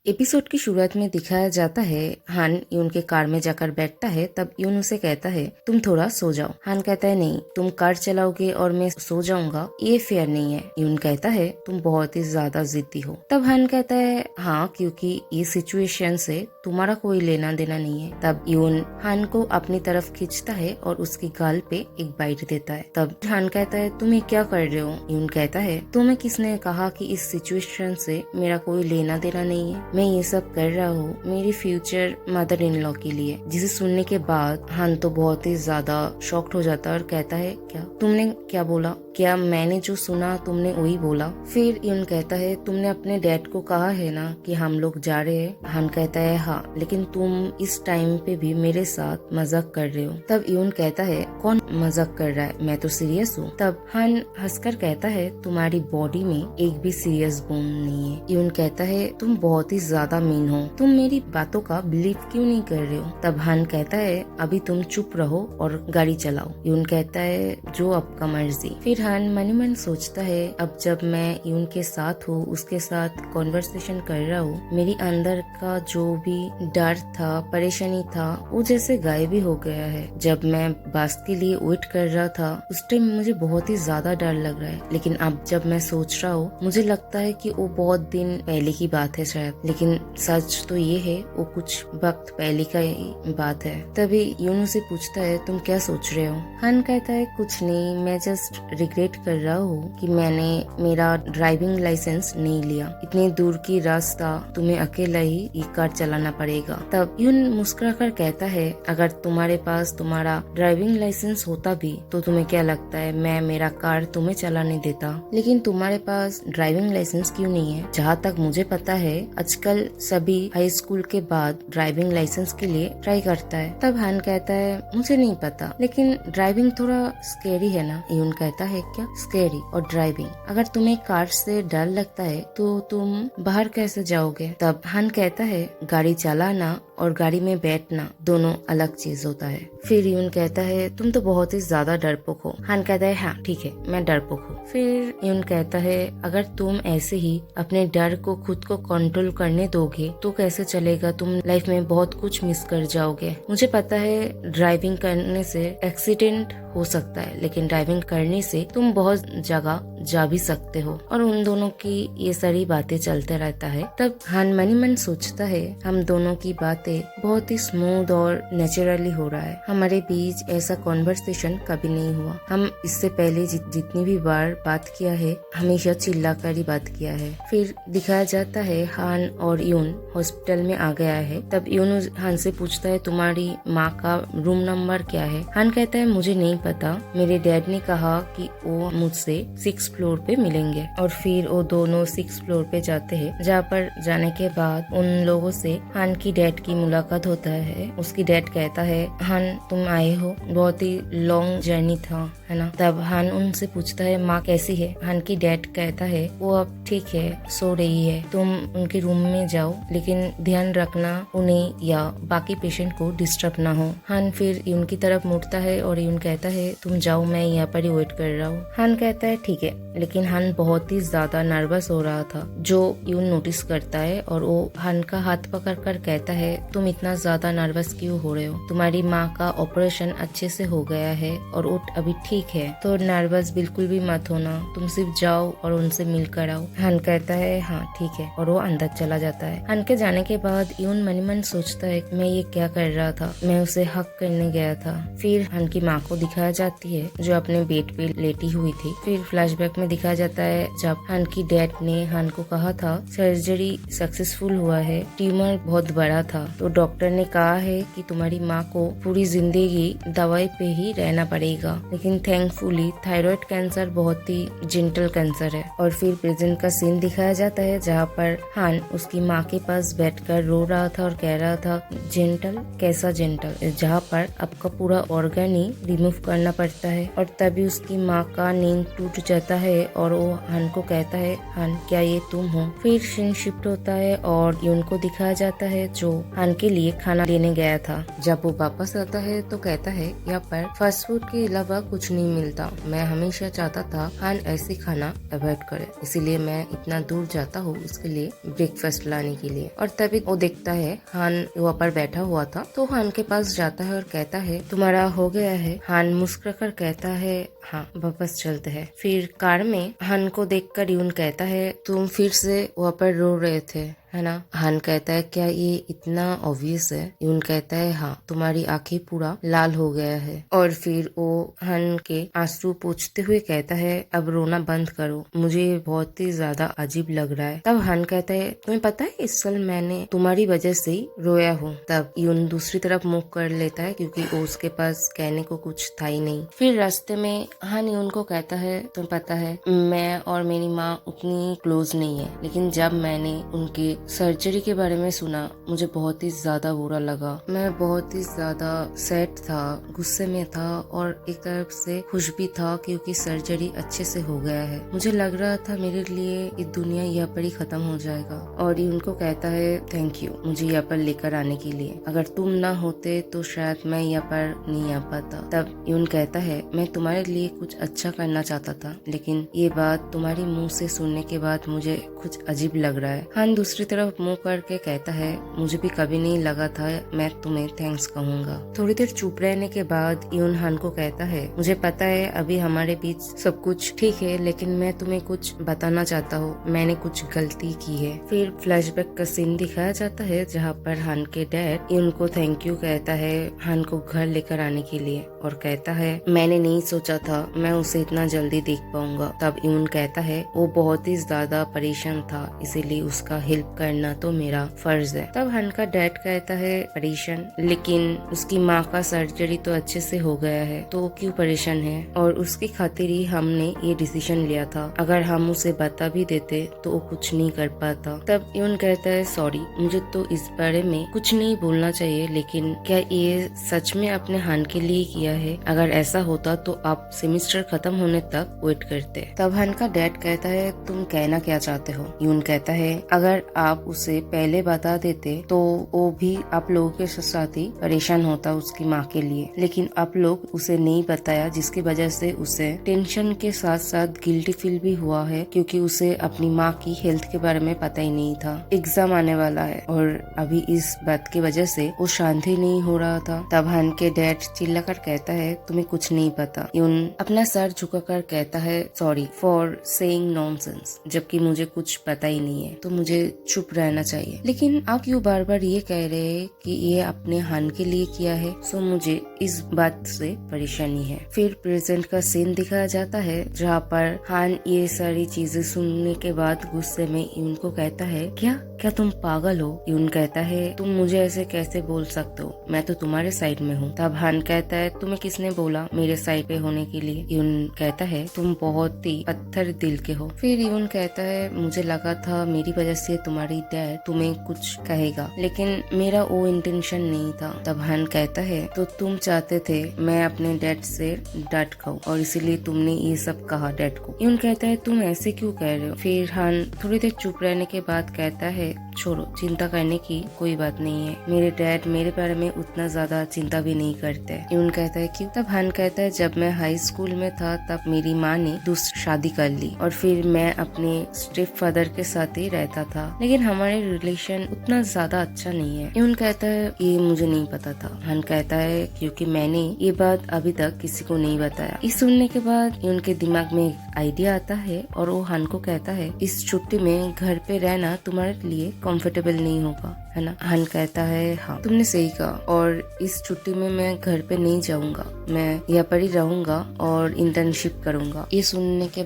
Episode की शुरुआत में दिखाया जाता है हान यून के कार में जाकर बैठता है। तब यून उसे कहता है तुम थोड़ा सो जाओ। हान कहता है नहीं, तुम कार चलाओगे और मैं सो जाऊंगा, ये फेयर नहीं है। यून कहता है तुम बहुत ही ज्यादा जिद्दी हो। तब हान कहता है हाँ, क्योंकि इस सिचुएशन से तुम्हारा कोई लेना देना नहीं है। तब यून हान को अपनी तरफ खींचता है और उसकी गाल पे एक बाइट देता है। तब हान कहता है तुम ये क्या कर रहे हो। यून कहता है तुम्हें किसने कहा कि इस सिचुएशन से मेरा कोई लेना देना नहीं है। मैं ये सब कर रहा हूँ मेरी फ्यूचर मदर इन लॉ के लिए। जिसे सुनने के बाद हान तो बहुत ही ज्यादा शॉक्ड हो जाता है और कहता है क्या तुमने क्या बोला, क्या मैंने जो सुना तुमने वही बोला। फिर यून कहता है तुमने अपने डैड को कहा है ना कि हम लोग जा रहे हैं। हान कहता है हाँ, लेकिन तुम इस टाइम पे भी मेरे साथ मजाक कर रहे हो। तब यून कहता है कौन मजाक कर रहा है, मैं तो सीरियस हूँ। तब हान हंसकर कहता है तुम्हारी बॉडी में एक भी सीरियस बोन नहीं है। यून कहता है तुम बहुत ही ज्यादा मीन हो, तुम मेरी बातों का बिलीव क्यों नहीं कर रहे हो। तब हान कहता है अभी तुम चुप रहो और गाड़ी चलाओ। यून कहता है जो आपका मर्जी। फिर हान मन ही मन सोचता है अब जब मैं यून के साथ हूँ, उसके साथ कॉन्वर्सेशन कर रहा हूँ, मेरी अंदर का जो भी डर था, परेशानी था, वो जैसे गायब ही हो गया है। जब मैं बस के लिए वेट कर रहा था उस टाइम मुझे बहुत ही ज्यादा डर लग रहा है, लेकिन अब जब मैं सोच रहा हूँ मुझे लगता है कि वो बहुत दिन पहले की बात है शायद, लेकिन सच तो ये है वो कुछ वक्त पहले का ही बात है। तभी यून उसे पूछता है तुम क्या सोच रहे हो। हान कहता है कुछ नहीं, मैं जस्ट रिग्रेट कर रहा हूँ कि मैंने मेरा ड्राइविंग लाइसेंस नहीं लिया। इतनी दूर की रास्ता तुम्हें अकेला ही ये कार चलाना पड़ेगा। तब यून मुस्कुराकर कहता है अगर तुम्हारे पास तुम्हारा ड्राइविंग लाइसेंस होता भी तो तुम्हें क्या लगता है मैं मेरा कार तुम्हें चलाने देता। लेकिन तुम्हारे पास ड्राइविंग लाइसेंस क्यों नहीं है। जहाँ तक मुझे पता है आजकल सभी हाई स्कूल के बाद ड्राइविंग लाइसेंस के लिए ट्राई करता है। तब हान कहता है मुझे नहीं पता, लेकिन ड्राइविंग थोड़ा स्कैरी है ना। यून कहता है क्या स्कैरी और ड्राइविंग, अगर तुम्हें कार से डर लगता है तो तुम बाहर कैसे जाओगे। तब हान कहता है गाड़ी चलाना और गाड़ी में बैठना दोनों अलग चीज होता है। फिर यून कहता है तुम तो बहुत ही ज्यादा डरपोक हो। हान कहता है हाँ ठीक है, मैं डरपोक हूँ। फिर यून कहता है अगर तुम ऐसे ही अपने डर को खुद को कंट्रोल करने दोगे तो कैसे चलेगा, तुम लाइफ में बहुत कुछ मिस कर जाओगे। मुझे पता है ड्राइविंग करने से एक्सीडेंट हो सकता है, लेकिन ड्राइविंग करने से तुम बहुत जगह जा भी सकते हो। और उन दोनों की ये सारी बातें चलते रहता है। तब हान मन ही मन सोचता है हम दोनों की बातें बहुत ही स्मूथ और नेचुरली हो रहा है, हमारे बीच ऐसा कॉन्वर्सेशन कभी नहीं हुआ। हम इससे पहले जितनी भी बार बात किया है हमेशा चिल्ला कर ही बात किया है। फिर दिखाया जाता है हान और यून हॉस्पिटल में आ गया है। तब यून हान से पूछता है तुम्हारी माँ का रूम नंबर क्या है। हान कहता है मुझे नहीं पता, मेरे डैड ने कहा कि वो मुझसे 6 फ्लोर पे मिलेंगे। और फिर वो दोनों 6 फ्लोर पे जाते हैं, जहाँ पर जाने के बाद उन लोगों से हान की डैड की मुलाकात होता है। उसकी डैड कहता है हान तुम आए हो, बहुत ही लॉन्ग जर्नी था है ना। तब हान उनसे पूछता है माँ कैसी है। हान की डैड कहता है वो अब ठीक है, सो रही है, तुम उनके रूम में जाओ, लेकिन ध्यान रखना उन्हें या बाकी पेशेंट को डिस्टर्ब ना हो। हान फिर यून की तरफ मुड़ता है और यून कहता है तुम जाओ, मैं यहाँ पर ही वेट कर रहा हूँ। हान कहता है ठीक है, लेकिन हान बहुत ही ज्यादा नर्वस हो रहा था जो यून नोटिस करता है और वो हान का हाथ पकड़ कर कहता है तुम इतना ज्यादा नर्वस क्यों हो रहे हो, तुम्हारी माँ का ऑपरेशन अच्छे से हो गया है और वो अभी ठीक है, तो नर्वस बिल्कुल भी मत होना, तुम सिर्फ जाओ और उनसे मिलकर आओ। हान कहता है हाँ ठीक है और वो अंदर चला जाता है। हान के जाने के बाद यून मन ही मन सोचता है मैं ये क्या कर रहा था, मैं उसे हक करने गया था। फिर हान की माँ को दिखाया जाती है जो अपने बेड पे लेटी हुई थी। फिर फ्लैशबैक में दिखाया जाता है जब हान की डैड ने हान को कहा था सर्जरी सक्सेसफुल हुआ है, ट्यूमर बहुत बड़ा था, तो डॉक्टर ने कहा है कि तुम्हारी माँ को पूरी जिंदगी दवाई पे ही रहना पड़ेगा, लेकिन थैंकफुली थायराइड कैंसर बहुत ही जेंटल कैंसर है। और फिर प्रेजेंट का सीन दिखाया जाता है जहाँ पर हान उसकी माँ के पास बैठकर रो रहा था और कह रहा था जेंटल कैसा जेंटल, जहाँ पर आपका पूरा ऑर्गन ही रिमूव करना पड़ता है। और तभी उसकी माँ का नींद टूट जाता है और वो हान को कहता है हान क्या ये तुम हो। फिर सीन शिफ्ट होता है और यून को दिखाया जाता है जो हान के लिए खाना लेने गया था। जब वो वापस आता है तो कहता है यहाँ पर फास्ट फूड के अलावा कुछ नहीं मिलता, मैं हमेशा चाहता था हान ऐसे खाना अवॉइड करे, इसीलिए मैं मैं इतना दूर जाता हूँ उसके लिए ब्रेकफास्ट लाने के लिए। और तभी वो देखता है हान वहाँ पर बैठा हुआ था, तो हान के पास जाता है और कहता है तुम्हारा हो गया है। हान मुस्कुरा कर कहता है हाँ वापस चलते हैं। फिर कार में हान को देखकर यून कहता है तुम फिर से वहाँ पर रो रहे थे है ना। हान कहता है क्या ये इतना ऑब्वियस है। यून कहता है हाँ तुम्हारी आंखें पूरा लाल हो गया है। और फिर वो हान के आंसू पोंछते हुए कहता है अब रोना बंद करो, मुझे बहुत ही ज्यादा अजीब लग रहा है। तब हान कहता है तुम्हें पता है इस साल मैंने तुम्हारी वजह से ही रोया हूँ। तब यून दूसरी तरफ मुंह कर लेता है क्योंकि वो उसके पास कहने को कुछ था ही नहीं। फिर रास्ते में हान यून को कहता है तुम्हें पता है मैं और मेरी माँ उतनी क्लोज नहीं है, लेकिन जब मैंने उनके सर्जरी के बारे में सुना मुझे बहुत ही ज्यादा बुरा लगा। मैं बहुत ही ज्यादा सैड था, गुस्से में था और एक तरफ से खुश भी था क्योंकि सर्जरी अच्छे से हो गया है। मुझे लग रहा था मेरे लिए ये दुनिया यहाँ पर ही खत्म हो जाएगा। और ये उनको कहता है थैंक यू मुझे यहाँ पर लेकर आने के लिए, अगर तुम ना होते तो शायद मैं यहाँ पर नहीं आ पाता। तब यून कहता है मैं तुम्हारे लिए कुछ अच्छा करना चाहता था, लेकिन ये बात तुम्हारी मुंह से सुनने के बाद मुझे कुछ अजीब लग रहा है। हान दूसरी तरफ मुंह करके कहता है मुझे भी कभी नहीं लगा था मैं तुम्हें थैंक्स कहूँगा। थोड़ी देर चुप रहने के बाद यून हान को कहता है मुझे पता है अभी हमारे बीच सब कुछ ठीक है, लेकिन मैं तुम्हें कुछ बताना चाहता हूँ, मैंने कुछ गलती की है। फिर फ्लैशबैक का सीन दिखाया जाता है जहाँ पर हान के डैड यून को थैंक यू कहता है हान को घर लेकर आने के लिए और कहता है मैंने नहीं सोचा था मैं उसे इतना जल्दी देख पाऊंगा। तब यून कहता है वो बहुत ही ज्यादा परेशान था इसीलिए उसका हेल्प करना तो मेरा फर्ज है। तब हान का डैड कहता है परेशान, लेकिन उसकी माँ का सर्जरी तो अच्छे से हो गया है तो क्यों परेशान है, और उसकी खातिर ही हमने ये डिसीजन लिया था, अगर हम उसे बता भी देते तो वो कुछ नहीं कर पाता। तब यून कहता है सॉरी मुझे तो इस बारे में कुछ नहीं बोलना चाहिए, लेकिन क्या ये सच में अपने हान के लिए किया है, अगर ऐसा होता तो आप सेमेस्टर खत्म होने तक वेट करते। तब हान का डैड कहता है तुम कहना क्या चाहते हो। यून कहता है अगर आप उसे पहले बता देते तो वो भी आप लोगों के साथ ही परेशान होता उसकी माँ के लिए, लेकिन आप लोग उसे नहीं बताया जिसकी वजह से उसे टेंशन के साथ साथ गिल्टी फील भी हुआ है क्योंकि उसे अपनी माँ की हेल्थ के बारे में पता ही नहीं था। एग्जाम आने वाला है और अभी इस बात की वजह से वो शांत ही नहीं हो रहा था। तब हान के डैड चिल्लाकर कहता है तुम्हें कुछ नहीं पता। यून अपना सर झुकाकर कहता है सॉरी फॉर सेइंग नॉनसेंस, जबकि मुझे कुछ पता ही नहीं है तो मुझे चुप रहना चाहिए, लेकिन आप क्यों बार बार ये कह रहे हैं कि ये अपने हान के लिए किया है, सो मुझे इस बात से परेशानी है। फिर प्रेजेंट का सीन दिखाया जाता है जहाँ पर हान ये सारी चीजें सुनने के बाद गुस्से में यून को कहता है क्या तुम पागल हो। यून कहता है तुम मुझे ऐसे कैसे बोल सकते हो, मैं तो तुम्हारे साइड में हूँ। तब हान कहता है तुम्हें किसने बोला मेरे साइड पे होने के लिए। यून कहता है तुम बहुत ही पत्थर दिल के हो। फिर यून कहता है मुझे लगा था मेरी वजह से तुम्हारी डैड तुम्हें कुछ कहेगा, लेकिन मेरा वो इंटेंशन नहीं था। तब हान कहता है तो तुम चाहते थे मैं अपने डैड से डांट खाऊं और इसीलिए तुमने ये सब कहा डैड को। यून कहता है तुम ऐसे क्यों कह रहे हो। फिर हान थोड़ी देर चुप रहने के बाद कहता है छोड़ो चिंता करने की कोई बात नहीं है, मेरे डैड मेरे बारे में उतना ज्यादा चिंता भी नहीं करते। यून कहता है क्यों। तब हान कहता है जब मैं हाई स्कूल में था तब मेरी माँ ने दूसरी शादी कर ली और फिर मैं अपने स्टेप फादर के साथ ही रहता था, लेकिन हमारे रिलेशन उतना ज्यादा अच्छा नहीं है। यून कहता है ये मुझे नहीं पता था। हान कहता है क्योंकि मैंने ये बात अभी तक किसी को नहीं बताया। इस सुनने के बाद यून के दिमाग में एक आइडिया आता है और वो हान को कहता है इस छुट्टी में घर पे रहना तुम्हारे लिए कंफर्टेबल नहीं होगा है ना। हान कहता है हाँ तुमने सही कहा, और इस छुट्टी में मैं घर पे नहीं जाऊंगा, मैं यहाँ पर ही रहूंगा और इंटर्नशिप करूंगा। ये सुनने के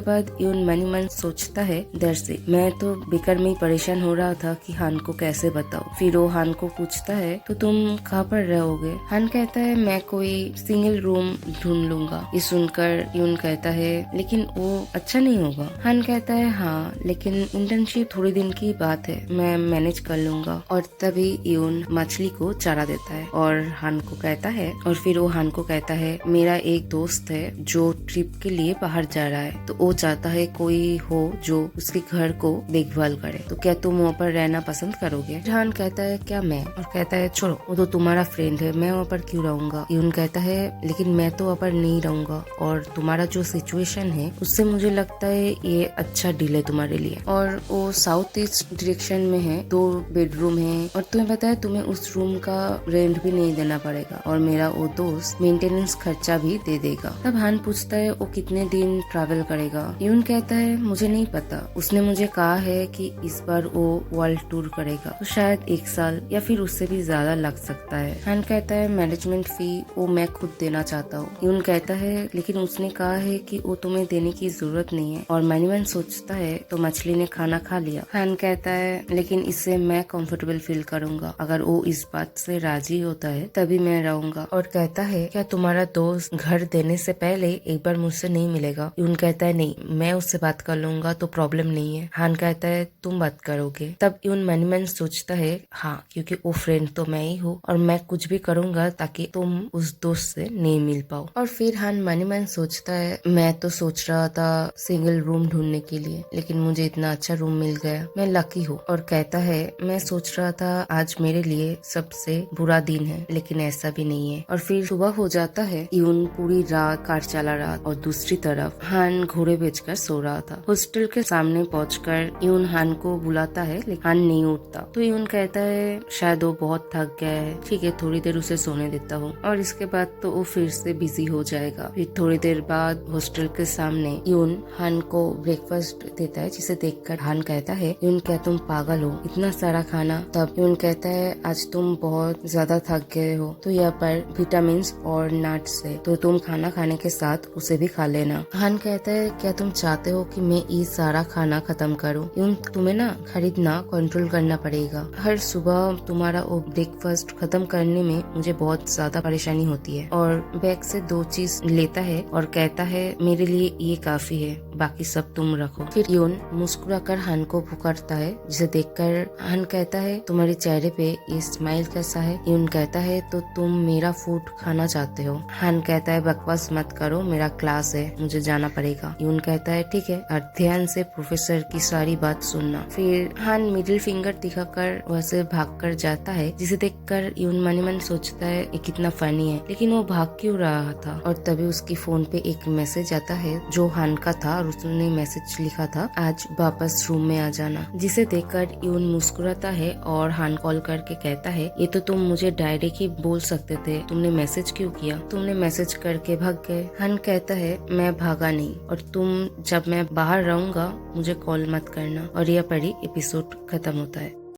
बाद यून मन ही मन सोचता है डर से मैं तो बेकार में ही परेशान हो रहा था कि हान को कैसे बताऊं। फिर वो हान को पूछता है तो तुम कहाँ पर रहोगे। हान कहता है मैं कोई सिंगल रूम ढूंढ लूंगा। ये सुनकर यून कहता है लेकिन वो अच्छा नहीं होगा। हान कहता है हाँ लेकिन इंटर्नशिप थोड़ी दिन दिन की बात है, मैं मैनेज कर लूंगा। और तभी यून मछली को चारा देता है और हान को कहता है, और फिर वो हान को कहता है मेरा एक दोस्त है जो ट्रिप के लिए बाहर जा रहा है, तो वो चाहता है कोई हो जो उसके घर को देखभाल करे, तो क्या तुम वहाँ पर रहना पसंद करोगे? हान कहता है क्या मैं? और कहता है छोड़ो, वो तो तुम्हारा फ्रेंड है, मैं वहाँ पर क्यों रहूंगा? यून कहता है लेकिन मैं तो वहाँ पर नहीं रहूंगा, और तुम्हारा जो सिचुएशन है उससे मुझे लगता है ये अच्छा डील है तुम्हारे लिए। और वो साउथ ईस्ट डायरेक्शन में है, 2 बेडरूम है, और तुम्हें पता है तुम्हें उस रूम का रेंट भी नहीं देना पड़ेगा, और मेरा वो दोस्त मेंटेनेंस खर्चा भी दे देगा। तब हान पूछता है वो कितने दिन ट्रैवल करेगा? यून कहता है मुझे नहीं पता, उसने मुझे कहा है कि इस बार वो वर्ल्ड टूर करेगा, तो शायद 1 साल या फिर उससे भी ज्यादा लग सकता है। हान कहता है मैनेजमेंट फी वो मैं खुद देना चाहता हूँ। यून कहता है लेकिन उसने कहा है कि वो तुम्हें देने की जरूरत नहीं है। और मैनीमैन सोचता है तो मछली ने खाना खा लिया। हान कहता है लेकिन इससे मैं कंफर्टेबल फील करूंगा, अगर वो इस बात से राजी होता है तभी मैं रहूंगा। और कहता है क्या तुम्हारा दोस्त घर देने से पहले एक बार मुझसे नहीं मिलेगा? यून कहता है नहीं, मैं उससे बात कर लूंगा तो प्रॉब्लम नहीं है। हान कहता है तुम बात करोगे? तब यून मैनीमैन सोचता है हाँ, क्योंकि वो फ्रेंड तो मैं ही हूँ और मैं कुछ भी करूंगा ताकि तुम उस दोस्त से नहीं मिल पाओ। और फिर हान मैनीमैन सोचता है मैं तो सोच रहा था सिंगल रूम ढूंढने के लिए, लेकिन मुझे इतना अच्छा रूम मिल गया, मैं लकी हूँ। और कहता है मैं सोच रहा था आज मेरे लिए सबसे बुरा दिन है, लेकिन ऐसा भी नहीं है। और फिर सुबह हो जाता है। यून पूरी रात कार चला रहा और दूसरी तरफ हान घोड़े बेचकर सो रहा था। हॉस्टल के सामने पहुंचकर यून हान को बुलाता है, लेकिन हान नहीं उठता। तो यून कहता है शायद वो बहुत थक गया है, ठीक है थोड़ी देर उसे सोने देता हूँ। और इसके बाद तो वो फिर से बिजी हो जाएगा। फिर थोड़ी देर बाद हॉस्टल के सामने यून हान को ब्रेकफास्ट देता है, जिसे देखकर हान कहता है यून क्या तुम पागल हो, इतना सारा खाना? तब यून कहता है आज तुम बहुत ज्यादा थक गए हो, तो यहाँ पर विटामिन और नट्स है, तो तुम खाना खाने के साथ उसे भी खा लेना। हान कहता है क्या तुम चाहते हो कि मैं ये सारा खाना खत्म करूं? यून तुम्हें ना खरीदना कंट्रोल करना पड़ेगा। हर सुबह तुम्हारा वो ब्रेकफास्ट खत्म करने में मुझे बहुत ज्यादा परेशानी होती है। और बैग से 2 चीज लेता है और कहता है मेरे लिए ये काफी है, बाकी सब तुम रखो। फिर यून मुस्कुराकर हान को पुकारता है, जिसे देखकर हान कहता है तुम्हारे चेहरे पे ये स्माइल कैसा है? यून कहता है तो तुम मेरा फूड खाना चाहते हो? हान कहता है बकवास मत करो, मेरा क्लास है, मुझे जाना पड़ेगा। यून कहता है ठीक है, और ध्यान से प्रोफेसर की सारी बात सुनना। फिर हान मिडिल फिंगर दिखाकर वैसे भागकर जाता है, जिसे देखकर यून मनी मन सोचता है ये कितना फनी है, लेकिन वो भाग क्यों रहा था? और तभी उसकी फोन पे एक मैसेज आता है जो हान का था, और उसने मैसेज लिखा था आज वापस रूम में आ जाना। जिसे देखकर यून मुस्कुराता है और हान कॉल करके कहता है ये तो तुम मुझे डायरेक्ट ही बोल सकते थे, तुमने मैसेज क्यों किया? तुमने मैसेज करके भाग गए। हान कहता है मैं भागा नहीं, और तुम जब मैं बाहर रहूंगा मुझे कॉल मत करना। और यह पर ही एपिसोड खत्म होता है।